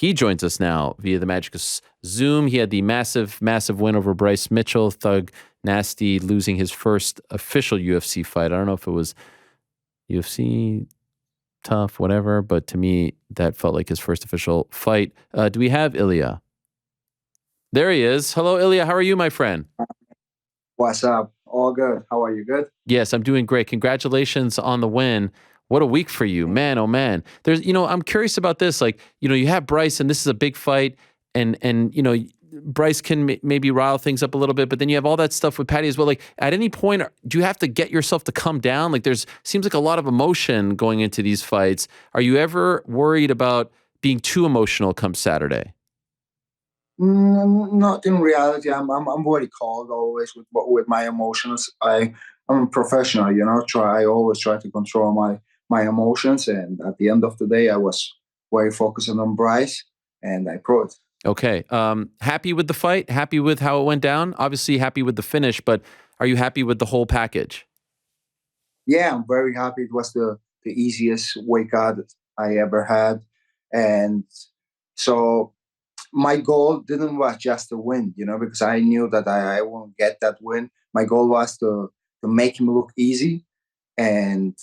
He joins us now via the magic of Zoom. He had the massive win over Bryce Mitchell, Thug Nasty, losing his first official UFC fight. I don't know if it was UFC, tough, whatever, but to me, that felt like his first official fight. Do we have Ilia? There he is. Hello, Ilia. How are you, my friend? What's up? All good. How are you? Good? Yes, I'm doing great. Congratulations on the win. What a week for you, man. Oh man. I'm curious about this. Like, you have Bryce and this is a big fight and Bryce can maybe rile things up a little bit, but then you have all that stuff with Paddy as well. Like at any point, do you have to get yourself to come down? Like seems like a lot of emotion going into these fights. Are you ever worried about being too emotional come Saturday? Not in reality. I'm very cold always with my emotions. I'm a professional, I always try to control my emotions, and at the end of the day, I was very focused on Bryce, and I proved. Okay. Happy with the fight? Happy with how it went down? Obviously happy with the finish, but are you happy with the whole package? Yeah, I'm very happy. It was the easiest weight cut I ever had, and so my goal didn't was just to win, because I knew that I won't get that win. My goal was to make him look easy, and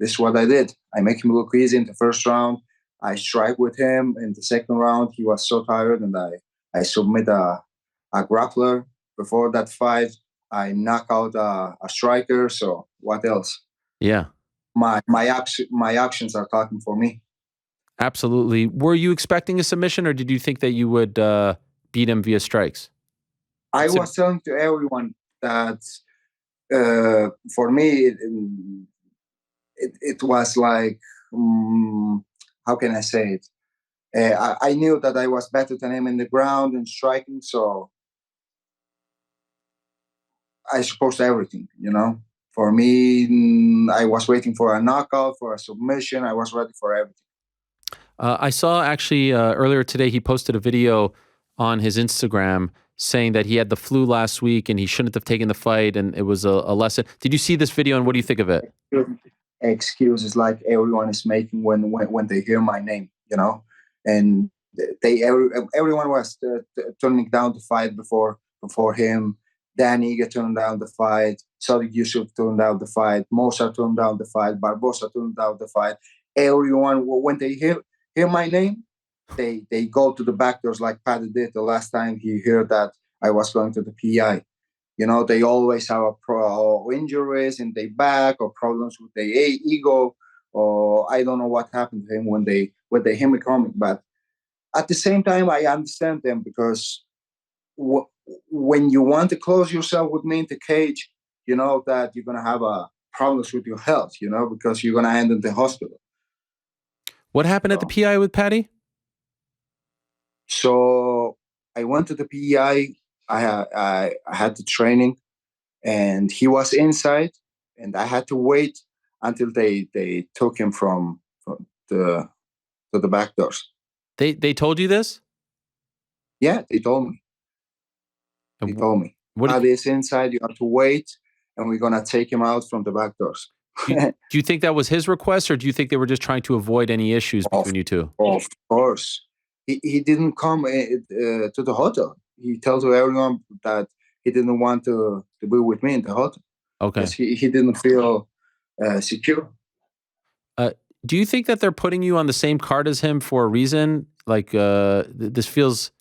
this is what I did. I make him look easy in the first round. I strike with him in the second round. He was so tired, and I submit a grappler. Before that fight, I knock out a striker. So what else? Yeah. My actions are talking for me. Absolutely. Were you expecting a submission, or did you think that you would beat him via strikes? I was telling to everyone that for me, it was like, how can I say it? I knew that I was better than him in the ground and striking, so I supposed everything, For me, I was waiting for a knockout, for a submission. I was ready for everything. I saw actually earlier today he posted a video on his Instagram saying that he had the flu last week and he shouldn't have taken the fight and it was a lesson. Did you see this video and what do you think of it? Excuses like everyone is making when they hear my name, and everyone was turning down the fight before him. Danny turned down the fight. Sadiq Yusuf turned down the fight. Mosa turned down the fight. Barbosa turned down the fight. Everyone, when they hear my name, they go to the back doors like Paddy did the last time he heard that I was going to the PI. They always have injuries in their back or problems with their ego, or I don't know what happened to him when they hear me coming. But at the same time, I understand them because when you want to close yourself with me in the cage, you know that you're going to have problems with your health, because you're going to end in the hospital. What happened at the PI with Paddy? So I went to the PI. I had the training, and he was inside, and I had to wait until they took him from the to the back doors. They told you this? Yeah, they told me. They told me. Paddy is inside. You have to wait, and we're gonna take him out from the back doors. Do you think that was his request, or do you think they were just trying to avoid any issues between you two? Of course. He didn't come to the hotel. He told everyone that he didn't want to be with me in the hotel. Okay. Because he didn't feel secure. Do you think that they're putting you on the same card as him for a reason? Like this feels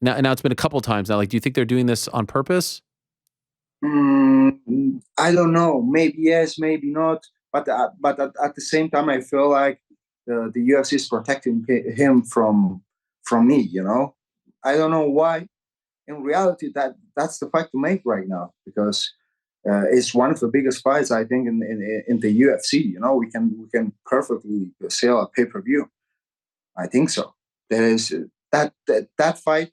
now it's been a couple times now. Like, do you think they're doing this on purpose? I don't know. Maybe yes, maybe not. But at the same time, I feel like the UFC is protecting him from me. I don't know why. In reality, that's the fight to make right now because it's one of the biggest fights I think in the UFC. We can perfectly sell a pay-per-view. I think so. There is that fight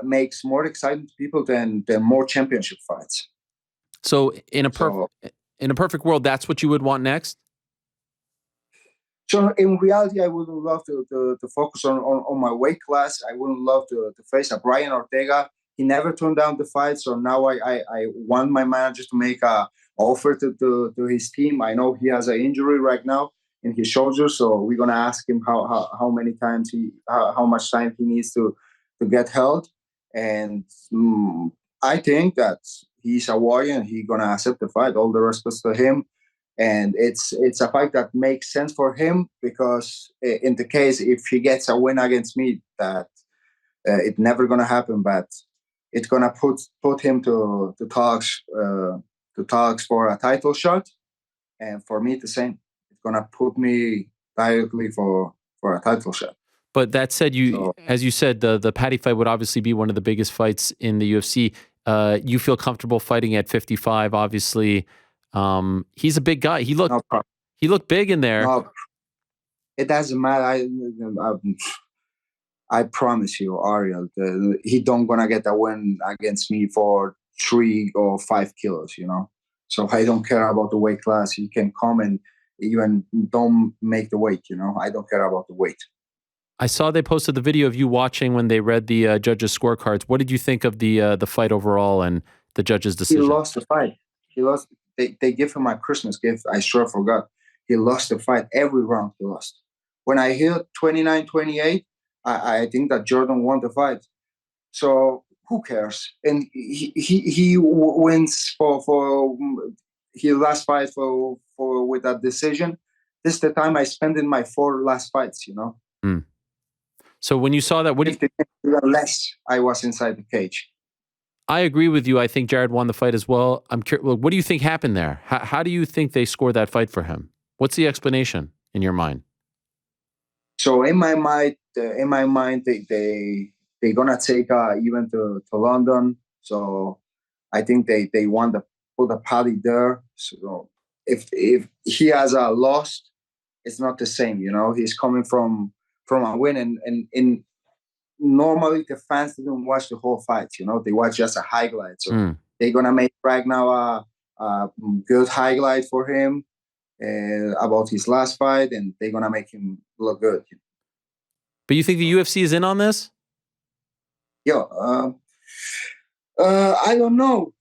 makes more exciting to people than more championship fights. So in a perfect world, that's what you would want next? So in reality, I would love to focus on my weight class. I would love to face a Brian Ortega. He never turned down the fight, so now I want my manager to make a offer to his team. I know he has an injury right now, in his shoulders. So we're gonna ask him how many times how much time he needs to get held. And I think that he's a warrior and he's gonna accept the fight. All the respect to him. And it's a fight that makes sense for him, because in the case if he gets a win against me, that it's never gonna happen. But it's gonna put him to talks for a title shot, and for me the same. It's gonna put me directly for a title shot. But that said, as you said, the Paddy fight would obviously be one of the biggest fights in the UFC. You feel comfortable fighting at 55, obviously. He's a big guy. He looked big in there. No, it doesn't matter. I promise you, Ariel, he don't gonna get a win against me for 3 or 5 kilos, So I don't care about the weight class. He can come and even don't make the weight, I don't care about the weight. I saw they posted the video of you watching when they read the judges' scorecards. What did you think of the fight overall and the judges' decision? He lost the fight. He lost. They give him a Christmas gift. I sure forgot. He lost the fight. Every round he lost. When I hear 29-28, I think that Jordan won the fight. So who cares? And he wins for his last fight for with that decision. This is the time I spent in my 4 last fights. Mm. So when you saw that, what do you less I was inside the cage? I agree with you. I think Jared won the fight as well. I'm curious. What do you think happened there? How do you think they scored that fight for him? What's the explanation in your mind? So in my mind, they gonna take even to London. So I think they want to put a Paddy there. So if he has a loss, it's not the same. He's coming from a win, and normally the fans didn't watch the whole fight. They watch just a highlight. So they're gonna make right now a good highlight for him about his last fight, and they're gonna make him look good. But you think the UFC is in on this? Yeah, I don't know.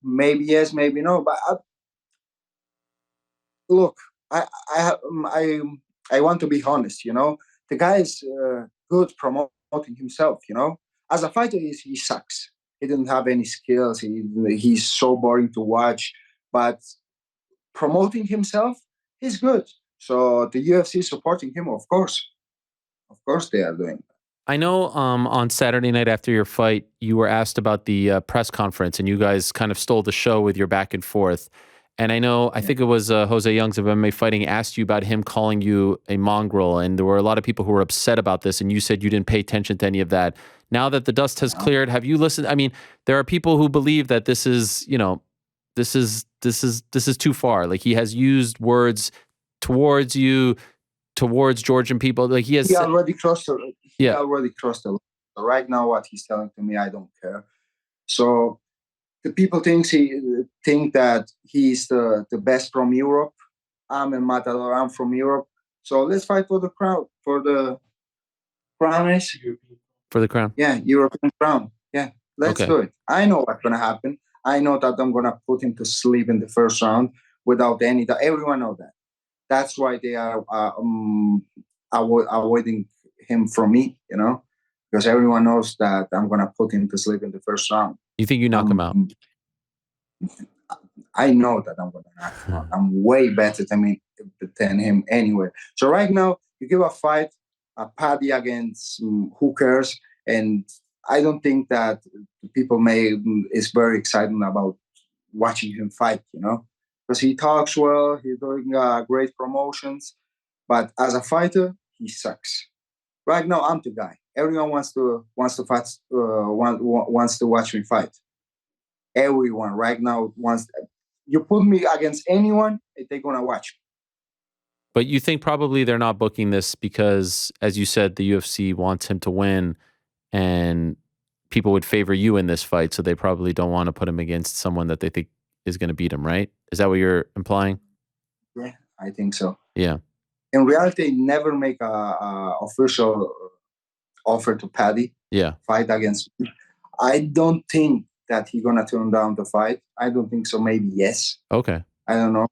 Maybe yes, maybe no. But look, I want to be honest. The guy is good promoting himself. As a fighter, he sucks. He didn't have any skills. He's so boring to watch. But promoting himself, he's good. So the UFC is supporting him, of course. Of course, they are doing that. I know on Saturday night after your fight, you were asked about the press conference, and you guys kind of stole the show with your back and forth. And I think it was Jose Youngs of MMA Fighting asked you about him calling you a mongrel, and there were a lot of people who were upset about this, and you said you didn't pay attention to any of that. Now that the dust has cleared, have you listened? I mean, there are people who believe that this is too far. Like, he has used words towards you, towards Georgian people. Like he already crossed the already crossed the line. So right now, what he's telling to me, I don't care. So the people think that he's the best from Europe. I'm in Matador. I'm from Europe. So let's fight for the crown. For the crown. For the crown. Yeah, European crown. Yeah, let's do it. I know what's gonna happen. I know that I'm gonna put him to sleep in the first round without any doubt. Everyone knows that. That's why they are avoiding him from me, because everyone knows that I'm going to put him to sleep in the first round. You think you knock him out? I know that I'm going to knock him out. I'm way better than him anyway. So right now, you give a fight, a Paddy against who cares? And I don't think that people is very excited about watching him fight, because he talks well, he's doing great promotions, but as a fighter, he sucks. Right now, I'm the guy. Everyone wants to fight, wants to watch me fight. Everyone right now wants. You put me against anyone, they're gonna watch me. But you think probably they're not booking this because, as you said, the UFC wants him to win, and people would favor you in this fight, so they probably don't want to put him against someone that they think is going to beat him, right? Is that what you're implying? Yeah, I think so. Yeah. In reality, never make a official offer to Paddy. Yeah. Fight against me. I don't think that he's gonna turn down the fight. I don't think so. Maybe yes. Okay. I don't know.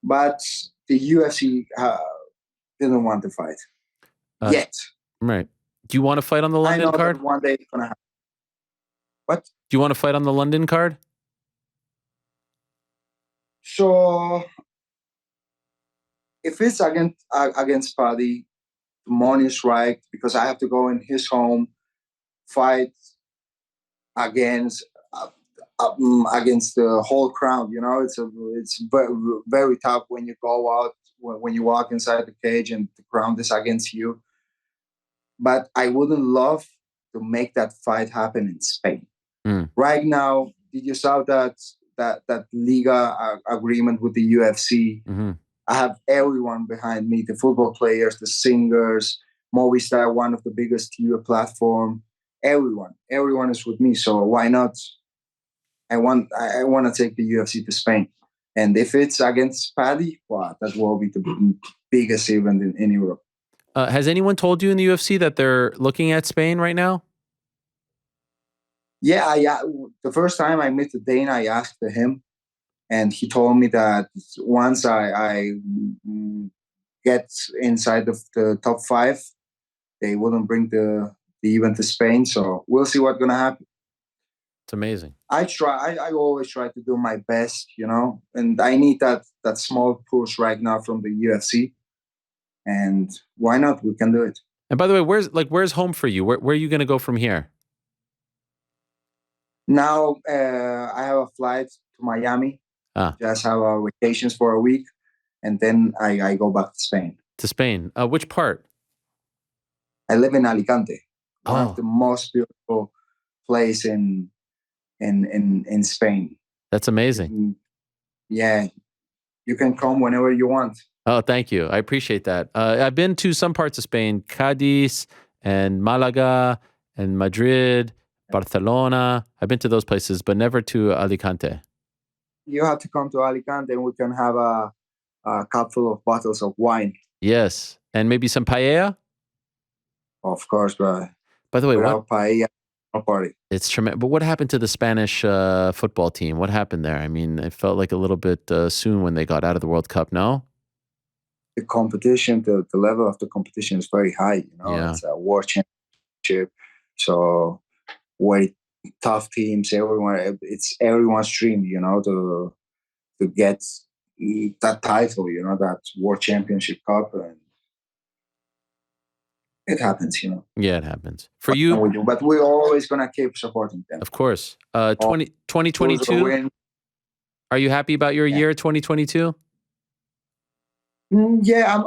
But the UFC didn't want to fight yet. Right. Do you want to fight on the I London know card? that one day it's gonna happen. What? Do you want to fight on the London card? So if it's against Paddy, the money is right because I have to go in his home, fight against against the whole crowd. You know, it's very, very tough when you go out, when you walk inside the cage and the crowd is against you. But I wouldn't love to make that fight happen in Spain. Right now, did you saw that Liga agreement with the UFC? Mm-hmm. I have everyone behind me: the football players, the singers, Movistar, one of the biggest TV platform. Everyone is with me. So why not? I want to take the UFC to Spain, and if it's against Paddy, wow, that will be the biggest event in Europe. Has anyone told you in the UFC that they're looking at Spain right now? Yeah, the first time I met Dana, I asked him, and he told me that once I get inside the top 5, they wouldn't bring the event to Spain. So we'll see what's gonna happen. It's amazing. I always try to do my best, you know, and I need that small push right now from the UFC. And why not? We can do it. And by the way, where's home for you? Where are you going to go from here? Now I have a flight to Miami. Just have our vacations for a week, and then I go back to Spain. To Spain. Which part? I live in Alicante, one of the most beautiful place in Spain. That's amazing. Yeah, you can come whenever you want. Oh, thank you. I appreciate that. I've been to some parts of Spain, Cadiz and Malaga and Madrid, Barcelona. I've been to those places, but never to Alicante. You have to come to Alicante and we can have a cup full of bottles of wine. Yes. And maybe some paella? Of course, but by the way, without paella, no party. It's tremendous. But what happened to the Spanish football team? What happened there? I mean, it felt like a little bit soon when they got out of the World Cup, no? The competition, the level of the competition is very high. You know, Yeah. It's a world championship, so very tough teams. It's everyone's dream. You know, to get that title. You know, that world championship cup, and it happens. You know. Yeah, it happens for you. But we're always gonna keep supporting them. Of course. 2022. Are you happy about your year, 2022? Yeah,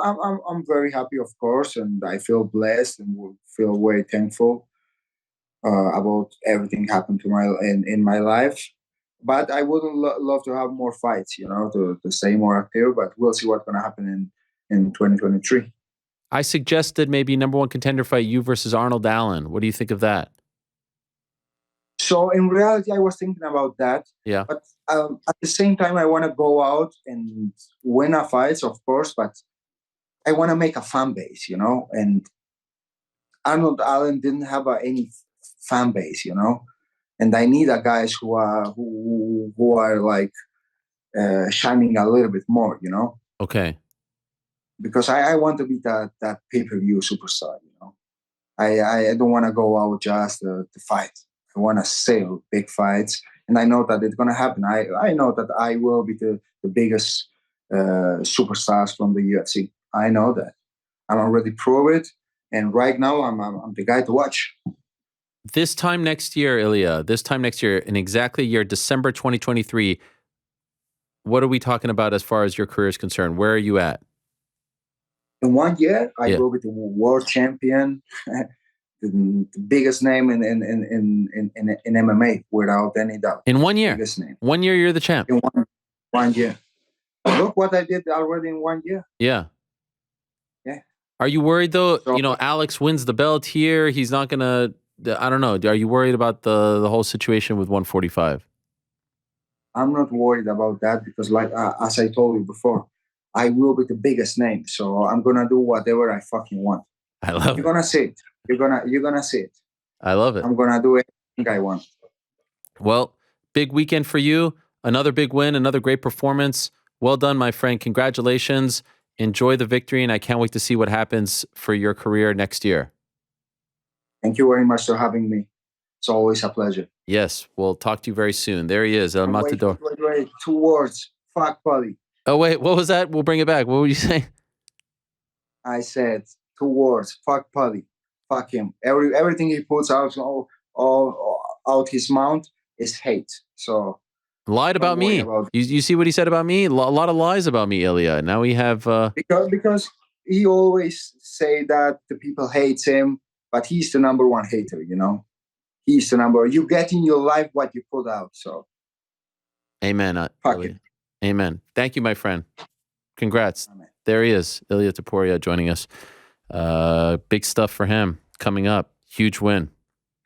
I'm very happy, of course, and I feel blessed and feel very thankful about everything happened to in my life. But I would love to have more fights, you know, to stay more active. But we'll see what's going to happen in 2023. I suggested maybe number 1 contender fight, you versus Arnold Allen. What do you think of that? So in reality, I was thinking about that. Yeah. But at the same time, I want to go out and win a fight, of course. But I want to make a fan base, you know. And Arnold Allen didn't have any fan base, you know. And I need guys who are like shining a little bit more, you know. Okay. Because I want to be that pay-per-view superstar, you know. I don't want to go out just to fight. I want to sell big fights, and I know that it's gonna happen. I know that I will be the biggest superstars from the UFC. I know that. I'm already proved it, and right now I'm the guy to watch. This time next year, Ilia, in exactly a year, December 2023, what are we talking about as far as your career is concerned? Where are you at? In 1 year, I will be the world champion, the biggest name in MMA, without any doubt. In 1 year? Biggest name. 1 year, you're the champ. In one year. Look what I did already in 1 year. Yeah. Yeah. Are you worried, though? So, Alex wins the belt here. He's not going to... I don't know. Are you worried about the whole situation with 145? I'm not worried about that because, like as I told you before, I will be the biggest name. So I'm gonna do whatever I fucking want. I love it. You're gonna see it. You're gonna see it. I love it. I'm gonna do everything I want. Well, big weekend for you. Another big win. Another great performance. Well done, my friend. Congratulations. Enjoy the victory, and I can't wait to see what happens for your career next year. Thank you very much for having me. It's always a pleasure. Yes, we'll talk to you very soon. There he is, El And Matador. wait. 2 words. Fuck Paddy. Oh, wait, what was that? We'll bring it back. What were you saying? I said 2 words. Fuck Paddy. Fuck him. Everything he puts all out his mouth is hate. So Lied about me. You see what he said about me? A lot of lies about me, Ilia. Now we have... Because he always say that the people hate him, but he's the number one hater, you know? He's the number. You get in your life what you put out, so... Amen. Fuck it. Amen. Thank you, my friend. Congrats. Amen. There he is, Ilia Topuria joining us. Big stuff for him coming up. Huge win.